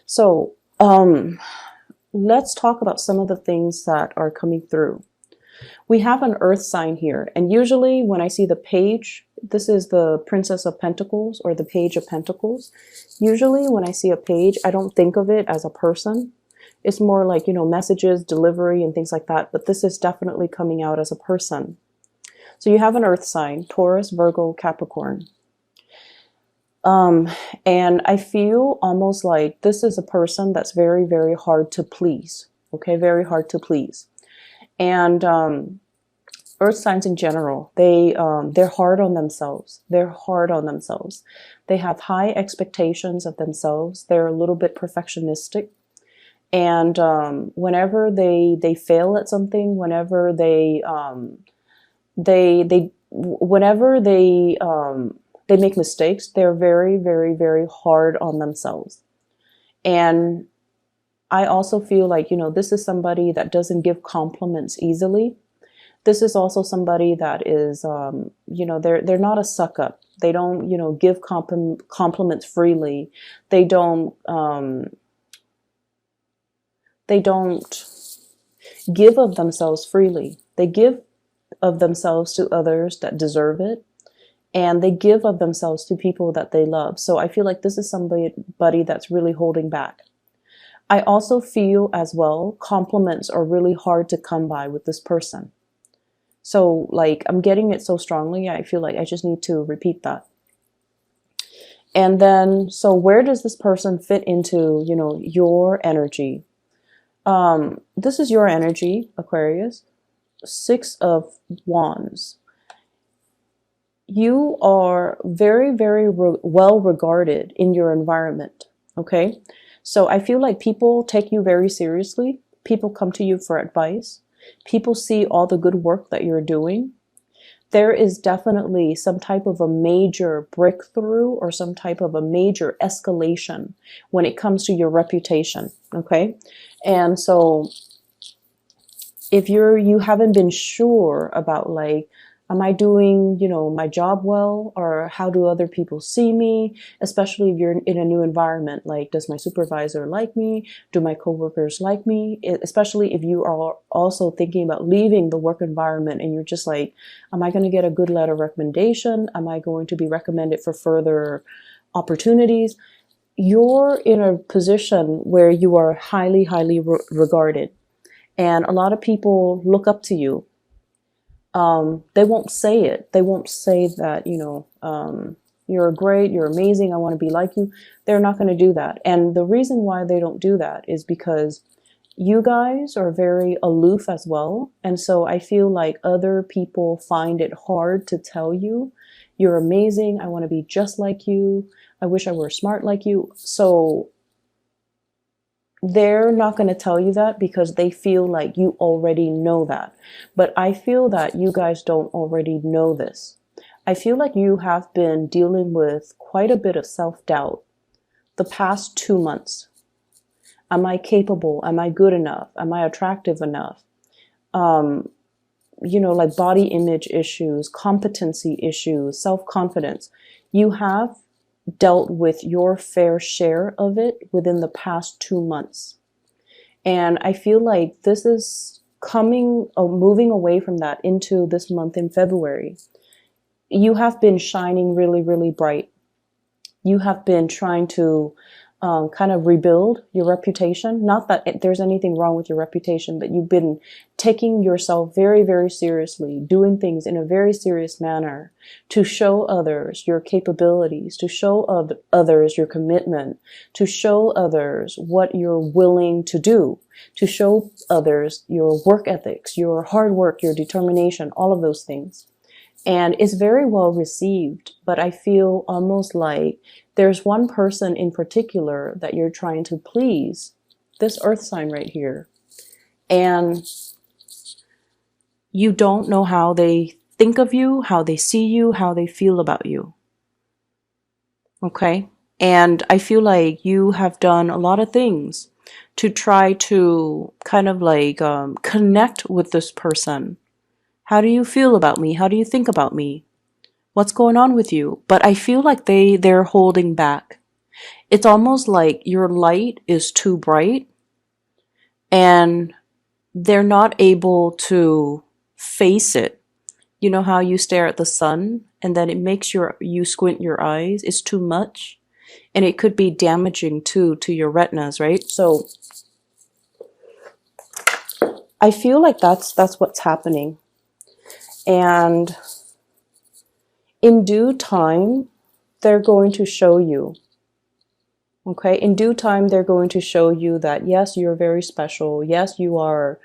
So, let's talk about some of the things that are coming through. We have an earth sign here, and usually when I see the page, this is the Princess of Pentacles or the Page of Pentacles. Usually when I see a page, I don't think of it as a person. It's more like, messages, delivery, and things like that. But this is definitely coming out as a person. So you have an earth sign, Taurus, Virgo, Capricorn. And I feel almost like this is a person that's very, very hard to please. Okay, very hard to please. And earth signs in general, they're hard on themselves. They're hard on themselves. They have high expectations of themselves. They're a little bit perfectionistic. And whenever they fail at something, whenever they make mistakes, they're very, very, very hard on themselves. And I also feel like, this is somebody that doesn't give compliments easily. This is also somebody that is, they're not a suck up. They don't, give compliments freely. They don't give of themselves freely. They give of themselves to others that deserve it. And they give of themselves to people that they love. So I feel like this is somebody that's really holding back. I also feel as well, compliments are really hard to come by with this person. So like, I'm getting it so strongly, I feel like I just need to repeat that. And then, so where does this person fit into, your energy? This is your energy, Aquarius. 6 of Wands. You are very, very well regarded in your environment. Okay. So I feel like people take you very seriously. People come to you for advice. People see all the good work that you're doing. There is definitely some type of a major breakthrough or some type of a major escalation when it comes to your reputation. Okay. And so if you haven't been sure about like, am I doing, my job well, or how do other people see me? Especially if you're in a new environment, like, does my supervisor like me? Do my coworkers like me? Especially if you are also thinking about leaving the work environment and you're just like, am I going to get a good letter of recommendation? Am I going to be recommended for further opportunities? You're in a position where you are highly, highly regarded. And a lot of people look up to you. They won't say it. They won't say that, you're great, you're amazing, I want to be like you. They're not going to do that. And the reason why they don't do that is because you guys are very aloof as well. And so I feel like other people find it hard to tell you, you're amazing, I want to be just like you, I wish I were smart like you. So they're not going to tell you that because they feel like you already know that. But I feel that you guys don't already know this. I feel like you have been dealing with quite a bit of self-doubt the past 2 months. Am I capable? Am I good enough? Am I attractive enough? Like body image issues, competency issues, self-confidence. You have dealt with your fair share of it within the past 2 months. And I feel like this is moving away from that into this month in February. You have been shining really, really bright. You have been trying to kind of rebuild your reputation. Not that there's anything wrong with your reputation, but you've been taking yourself very, very seriously, doing things in a very serious manner to show others your capabilities, to show others your commitment, to show others what you're willing to do, to show others your work ethics, your hard work, your determination, all of those things. And it's very well received, but I feel almost like there's one person in particular that you're trying to please, this earth sign right here. And you don't know how they think of you, how they see you, how they feel about you. Okay? And I feel like you have done a lot of things to try to kind of like connect with this person. How do you feel about me? How do you think about me? What's going on with you? But I feel like they're holding back. It's almost like your light is too bright and they're not able to face it. You know how you stare at the sun and then it makes you squint your eyes? It's too much. And it could be damaging too to your retinas, right? So I feel like that's what's happening. And in due time, they're going to show you. Okay, in due time, they're going to show you that, yes, you're very special. Yes, you are,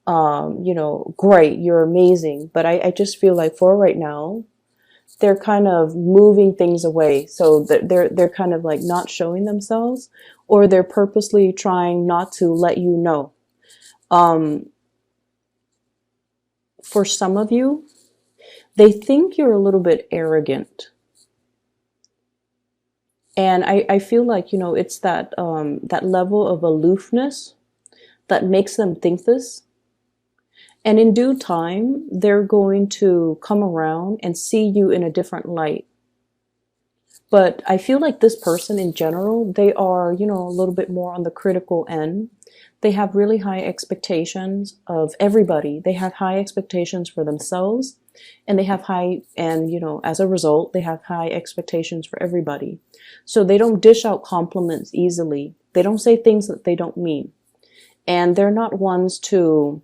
you know, great. You're amazing. But I just feel like for right now, they're kind of moving things away. So they're kind of like not showing themselves, or they're purposely trying not to let you know. For some of you, they think you're a little bit arrogant. And I feel like, you know, it's that that level of aloofness that makes them think this. And in due time, they're going to come around and see you in a different light. But I feel like this person in general, they are, you know, a little bit more on the critical end. They have really high expectations of everybody. They have high expectations for themselves, and they have high, and, you know, as a result, they have high expectations for everybody. So they don't dish out compliments easily. They don't say things that they don't mean. And they're not ones to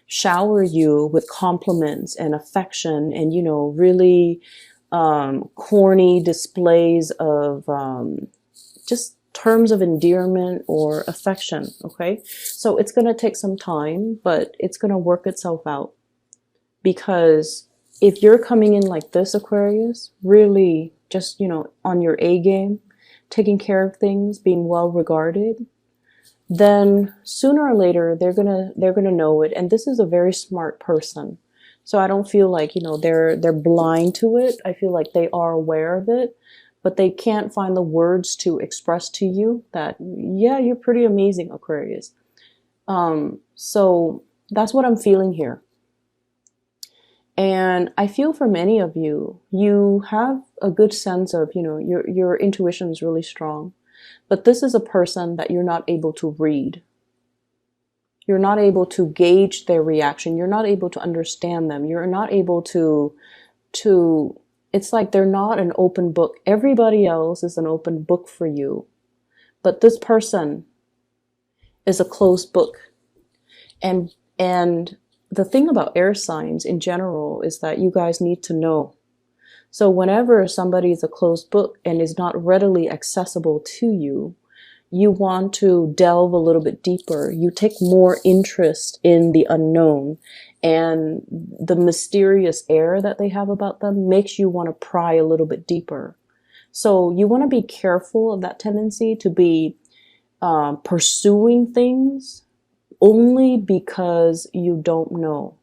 shower you with compliments and affection and, you know, really corny displays of just terms of endearment or affection. Okay, so it's going to take some time, but it's going to work itself out. Because if you're coming in like this, Aquarius, really just, you know, on your A game, taking care of things, being well regarded, then sooner or later they're gonna know it. And this is a very smart person. So I don't feel like, you know, they're blind to it. I feel like they are aware of it, but they can't find the words to express to you that, yeah, you're pretty amazing, Aquarius. So that's what I'm feeling here. And I feel for many of you, you have a good sense of, you know, your intuition is really strong. But this is a person that you're not able to read. You're not able to gauge their reaction. You're not able to understand them. You're not able to, it's like they're not an open book. Everybody else is an open book for you. But this person is a closed book. And the thing about air signs in general is that you guys need to know. So whenever somebody is a closed book and is not readily accessible to you, you want to delve a little bit deeper. You take more interest in the unknown, and the mysterious air that they have about them makes you want to pry a little bit deeper. So you want to be careful of that tendency to be pursuing things only because you don't know.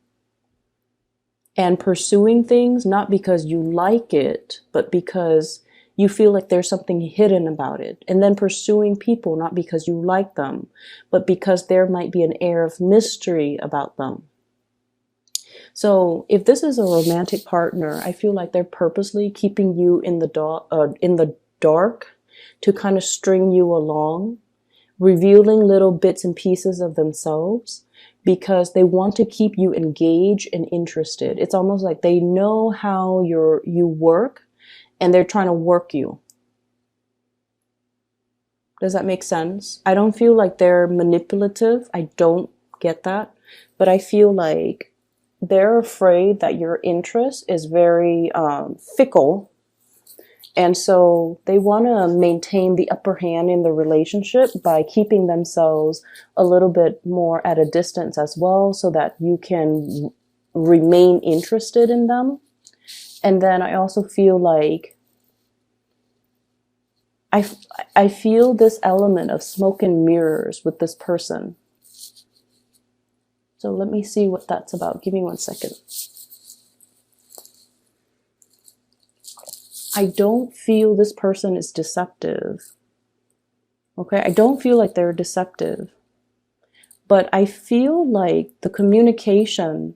And pursuing things not because you like it, but because you feel like there's something hidden about it. And then pursuing people not because you like them, but because there might be an air of mystery about them. So if this is a romantic partner, I feel like they're purposely keeping you in the dark to kind of string you along, revealing little bits and pieces of themselves, because they want to keep you engaged and interested. It's almost like they know how you work, and they're trying to work you. Does that make sense? I don't feel like they're manipulative. I don't get that. But I feel like they're afraid that your interest is very fickle. And so they want to maintain the upper hand in the relationship by keeping themselves a little bit more at a distance as well, so that you can remain interested in them. And then I also feel like I feel this element of smoke and mirrors with this person. So let me see what that's about. Give me 1 second. I don't feel this person is deceptive. Okay, I don't feel like they're deceptive. But I feel like the communication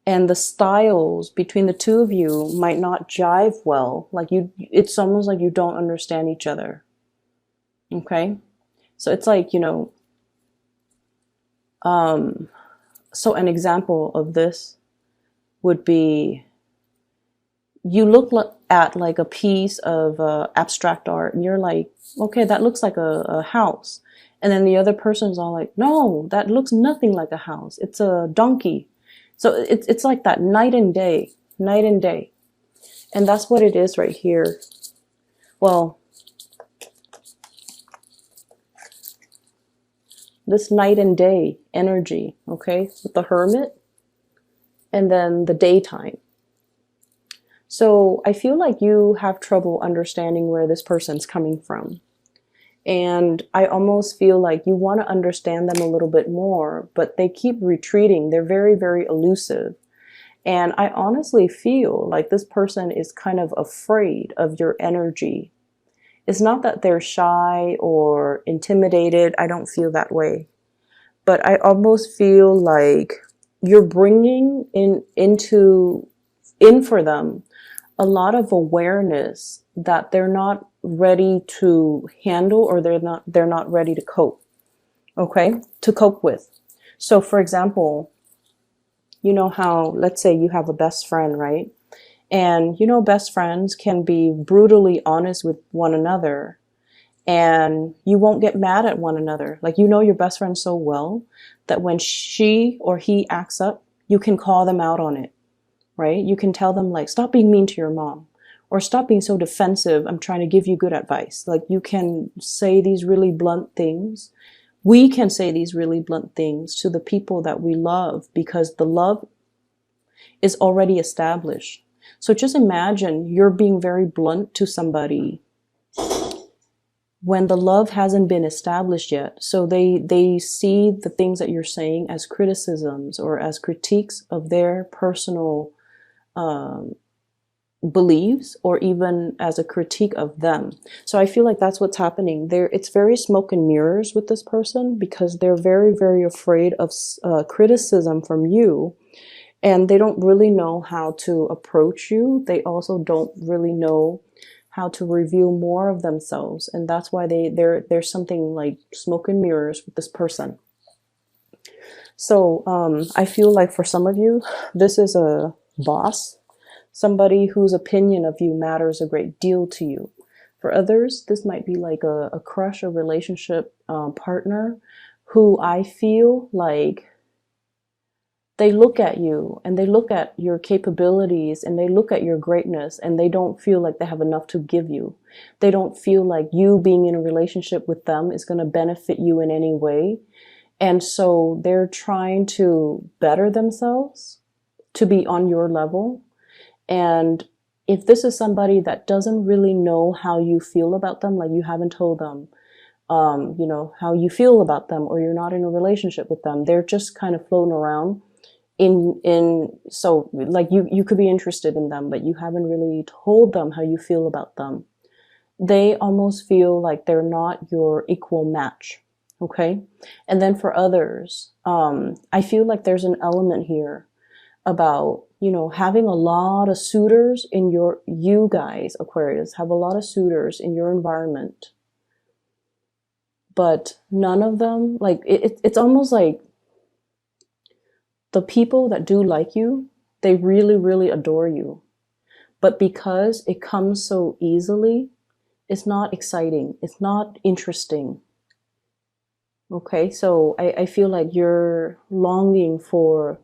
and the styles between the two of you might not jive well. Like it's almost like you don't understand each other. Okay? So it's like, so an example of this would be, you look at like a piece of abstract art and you're like, okay, that looks like a house. And then the other person's all like, no, that looks nothing like a house. It's a donkey. So it's like that night and day, night and day. And that's what it is right here. Well, this night and day energy, okay, with the Hermit and then the daytime. So I feel like you have trouble understanding where this person's coming from. And I almost feel like you want to understand them a little bit more, but they keep retreating. They're very, very elusive. And I honestly feel like this person is kind of afraid of your energy. It's not that they're shy or intimidated. I don't feel that way. But I almost feel like you're bringing in for them a lot of awareness that they're not ready to handle, or they're not ready to cope. Okay? To cope with. So for example, you know how, let's say you have a best friend, right? And best friends can be brutally honest with one another, and you won't get mad at one another. Like, your best friend so well that when she or he acts up, you can call them out on it, right? You can tell them, like, stop being mean to your mom, or stop being so defensive. I'm trying to give you good advice. Like, you can say these really blunt things. We can say these really blunt things to the people that we love, because the love is already established. So just imagine you're being very blunt to somebody when the love hasn't been established yet. So they see the things that you're saying as criticisms or as critiques of their personal beliefs, or even as a critique of them. So I feel like that's what's happening there. It's very smoke and mirrors with this person, because they're very, very afraid of criticism from you. And they don't really know how to approach you. They also don't really know how to reveal more of themselves. And that's why there's something like smoke and mirrors with this person. So I feel like for some of you, this is a boss, somebody whose opinion of you matters a great deal to you. For others, this might be like a crush, a relationship partner who I feel like they look at you and they look at your capabilities and they look at your greatness, and they don't feel like they have enough to give you. They don't feel like you being in a relationship with them is going to benefit you in any way. And so they're trying to better themselves to be on your level. And if this is somebody that doesn't really know how you feel about them, like you haven't told them, how you feel about them, or you're not in a relationship with them, they're just kind of floating around so like you could be interested in them, but you haven't really told them how you feel about them. They almost feel like they're not your equal match. Okay. And then for others, I feel like there's an element here about, having a lot of suitors in you guys, Aquarius, have a lot of suitors in your environment, but none of them, like, it's almost like the people that do like you, they really, really adore you. But because it comes so easily, it's not exciting. It's not interesting. Okay, so I feel like you're longing for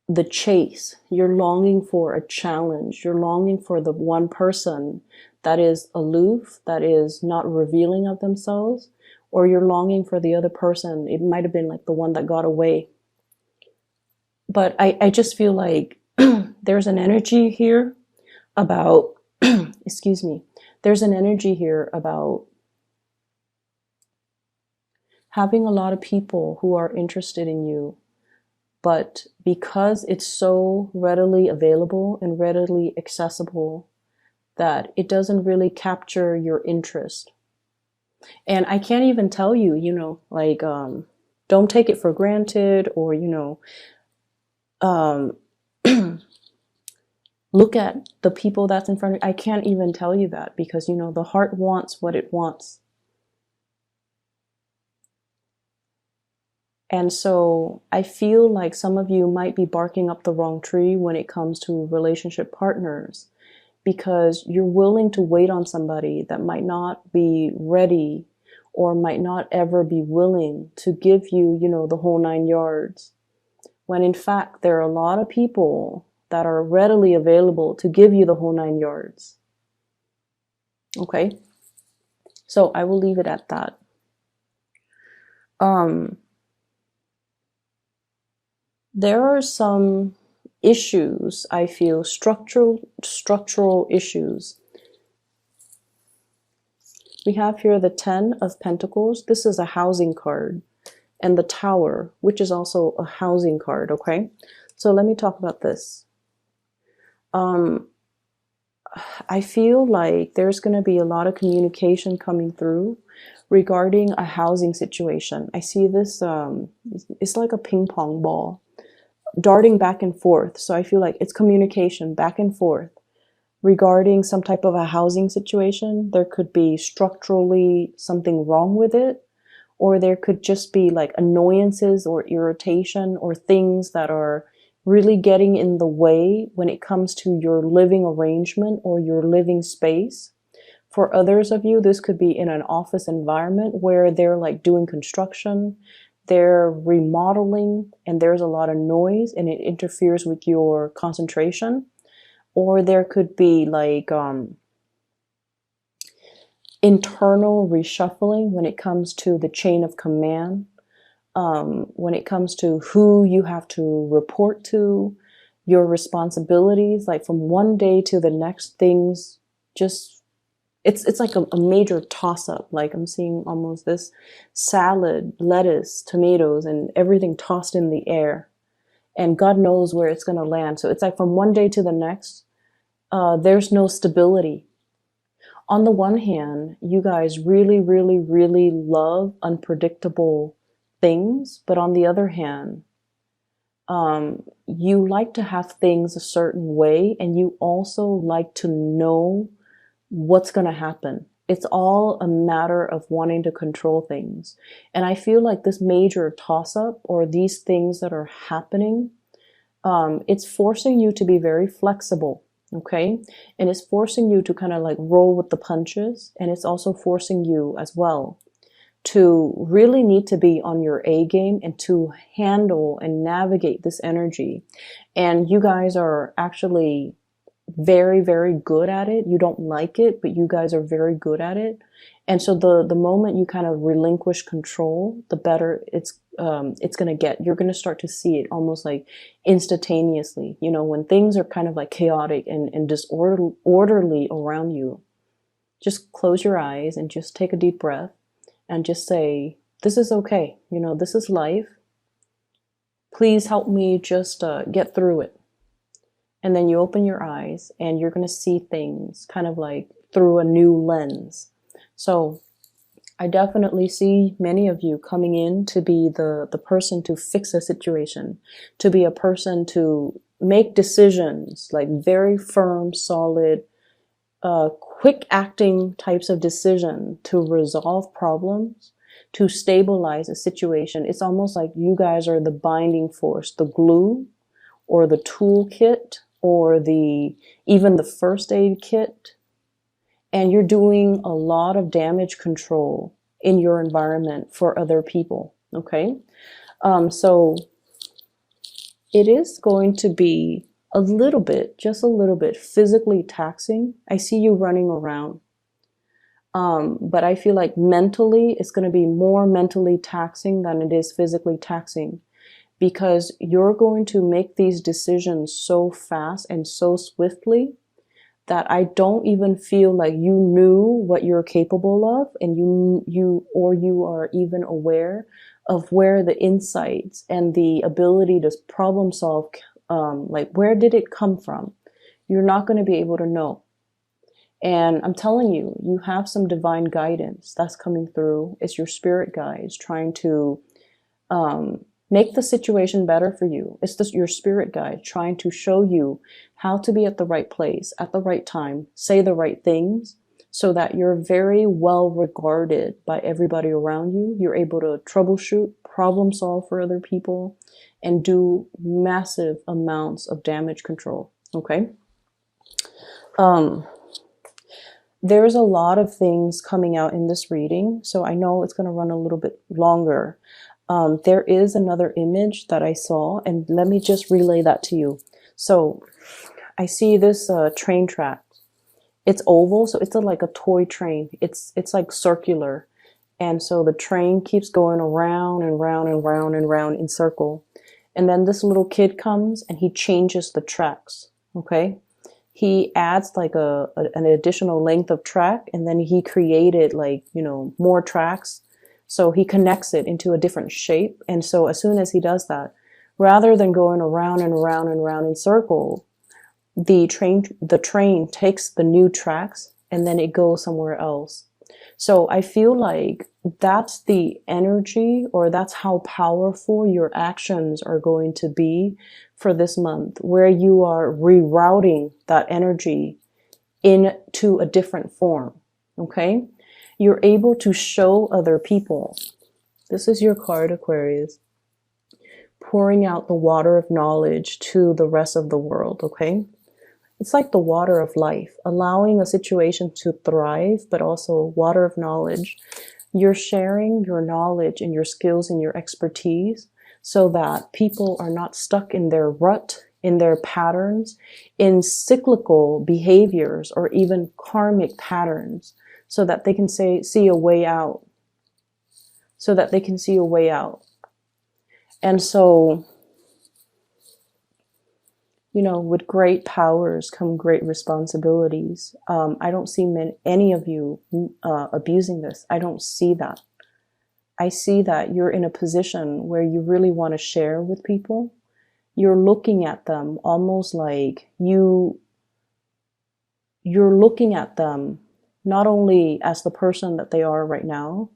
the chase. You're longing for a challenge. You're longing for the one person that is aloof, that is not revealing of themselves, or you're longing for the other person. It might have been like the one that got away. But I just feel like there's an energy here about, excuse me, there's an energy here about having a lot of people who are interested in you, but because it's so readily available and readily accessible, that it doesn't really capture your interest. And I can't even tell you, like, don't take it for granted, or, Um, look at the people that's in front of you. I can't even tell you that because, you know, the heart wants what it wants. And so I feel like some of you might be barking up the wrong tree when it comes to relationship partners, because you're willing to wait on somebody that might not be ready or might not ever be willing to give you, you know, the whole 9 yards. When in fact, there are a lot of people that are readily available to give you the whole 9 yards. Okay? So I will leave it at that. There are some issues, I feel, structural issues. We have here the 10 of Pentacles. This is a housing card. And the Tower, which is also a housing card, okay? So let me talk about this. I feel like there's going to be a lot of communication coming through regarding a housing situation. I see this, it's like a ping pong ball darting back and forth. So I feel like it's communication back and forth regarding some type of a housing situation. There could be structurally something wrong with it, or there could just be like annoyances or irritation or things that are really getting in the way when it comes to your living arrangement or your living space. For others of you, this could be in an office environment where they're like doing construction, they're remodeling, and there's a lot of noise and it interferes with your concentration. Or there could be like internal reshuffling when it comes to the chain of command, when it comes to who you have to report to, your responsibilities, like from one day to the next, things just, it's like a major toss-up. Like I'm seeing almost this salad, lettuce, tomatoes, and everything tossed in the air. And God knows where it's going to land. So it's like from one day to the next, there's no stability. On the one hand, you guys really, really, really love unpredictable things. But on the other hand, you like to have things a certain way, and you also like to know what's going to happen. It's all a matter of wanting to control things. And I feel like this major toss-up or these things that are happening, it's forcing you to be very flexible. Okay. And it's forcing you to kind of like roll with the punches. And it's also forcing you as well to really need to be on your A game and to handle and navigate this energy. And you guys are actually very, very good at it. You don't like it, but you guys are very good at it. And so the moment you kind of relinquish control, the better it's going to get. You're going to start to see it almost like instantaneously. You know, when things are kind of like chaotic and disorderly around you, just close your eyes and just take a deep breath and just say, this is okay. You know, this is life. Please help me just get through it. And then you open your eyes and you're going to see things kind of like through a new lens. So I definitely see many of you coming in to be the person to fix a situation, to be a person to make decisions, like very firm, solid, quick acting types of decision to resolve problems, to stabilize a situation. It's almost like you guys are the binding force, the glue or the toolkit or even the first aid kit. And you're doing a lot of damage control in your environment for other people, okay? So it is going to be a little bit, just a little bit physically taxing. I see you running around. But I feel like mentally, it's going to be more mentally taxing than it is physically taxing, because you're going to make these decisions so fast and so swiftly that I don't even feel like you knew what you're capable of, and you are even aware of where the insights and the ability to problem solve, like where did it come from? You're not going to be able to know. And I'm telling you, you have some divine guidance that's coming through. It's your spirit guides trying to Make the situation better for you. It's just your spirit guide trying to show you how to be at the right place, at the right time, say the right things, so that you're very well regarded by everybody around you. You're able to troubleshoot, problem solve for other people, and do massive amounts of damage control. Okay? There's a lot of things coming out in this reading, so I know it's going to run a little bit longer. There is another image that I saw, and let me just relay that to you. So I see this train track. It's oval, so it's like a toy train. It's like circular. And so the train keeps going around and round and round and round in circle. And then this little kid comes and he changes the tracks, okay? He adds like an additional length of track, and then he created like, you know, more tracks. So he connects it into a different shape. And so as soon as he does that, rather than going around and around and around in circle, the train takes the new tracks and then it goes somewhere else. So I feel like that's the energy, or that's how powerful your actions are going to be for this month, where you are rerouting that energy into a different form. Okay? You're able to show other people. This is your card, Aquarius. Pouring out the water of knowledge to the rest of the world. Okay? It's like the water of life, allowing a situation to thrive, but also water of knowledge. You're sharing your knowledge and your skills and your expertise so that people are not stuck in their rut, in their patterns, in cyclical behaviors, or even karmic patterns, so that they can see a way out. So that they can see a way out. And so, you know, with great powers come great responsibilities. I don't see any of you abusing this. I don't see that. I see that you're in a position where you really want to share with people. You're looking at them almost like you're looking at them not only as the person that they are right now,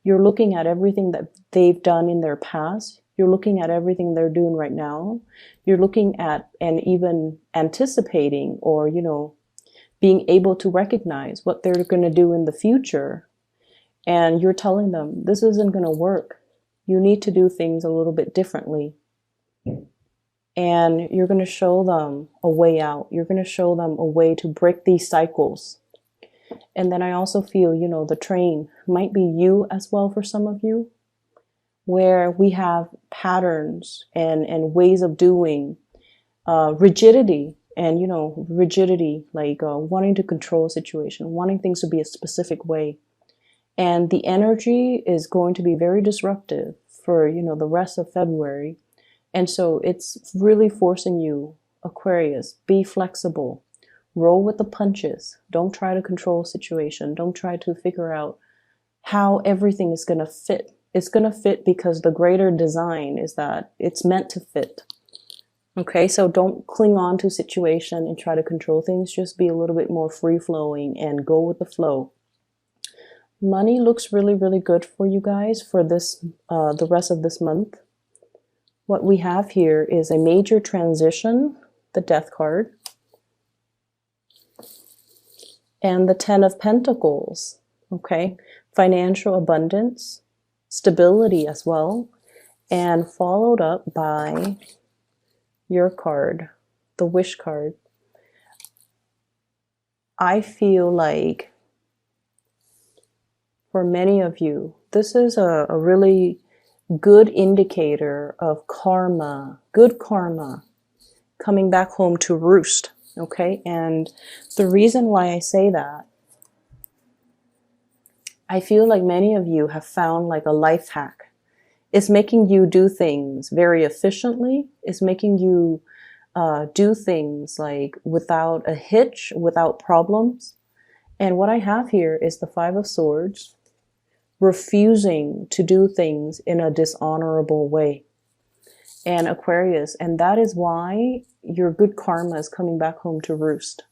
you're looking at everything that they've done in their past. You're looking at everything they're doing right now. You're looking at and even anticipating, or, you know, being able to recognize what they're going to do in the future. And you're telling them, this isn't going to work. You need to do things a little bit differently. And you're going to show them a way out. You're going to show them a way to break these cycles. And then I also feel, you know, the train might be you as well for some of you, where we have patterns and ways of doing, rigidity, and, you know, rigidity, like wanting to control a situation, wanting things to be a specific way. And the energy is going to be very disruptive for, you know, the rest of February. And so it's really forcing you, Aquarius, be flexible, roll with the punches. Don't try to control a situation. Don't try to figure out how everything is going to fit. It's going to fit because the greater design is that it's meant to fit. Okay, so don't cling on to a situation and try to control things. Just be a little bit more free-flowing and go with the flow. Money looks really, really good for you guys for this, the rest of this month. What we have here is a major transition, the Death card, and the Ten of Pentacles. Okay, financial abundance, stability as well, and followed up by your card, the Wish card. I feel like for many of you, this is a really good indicator of karma, good karma, coming back home to roost, okay? And the reason why I say that, I feel like many of you have found like a life hack. It's making you do things very efficiently. It's making you do things like without a hitch, without problems. And what I have here is the Five of Swords, refusing to do things in a dishonorable way. And Aquarius, and that is why your good karma is coming back home to roost.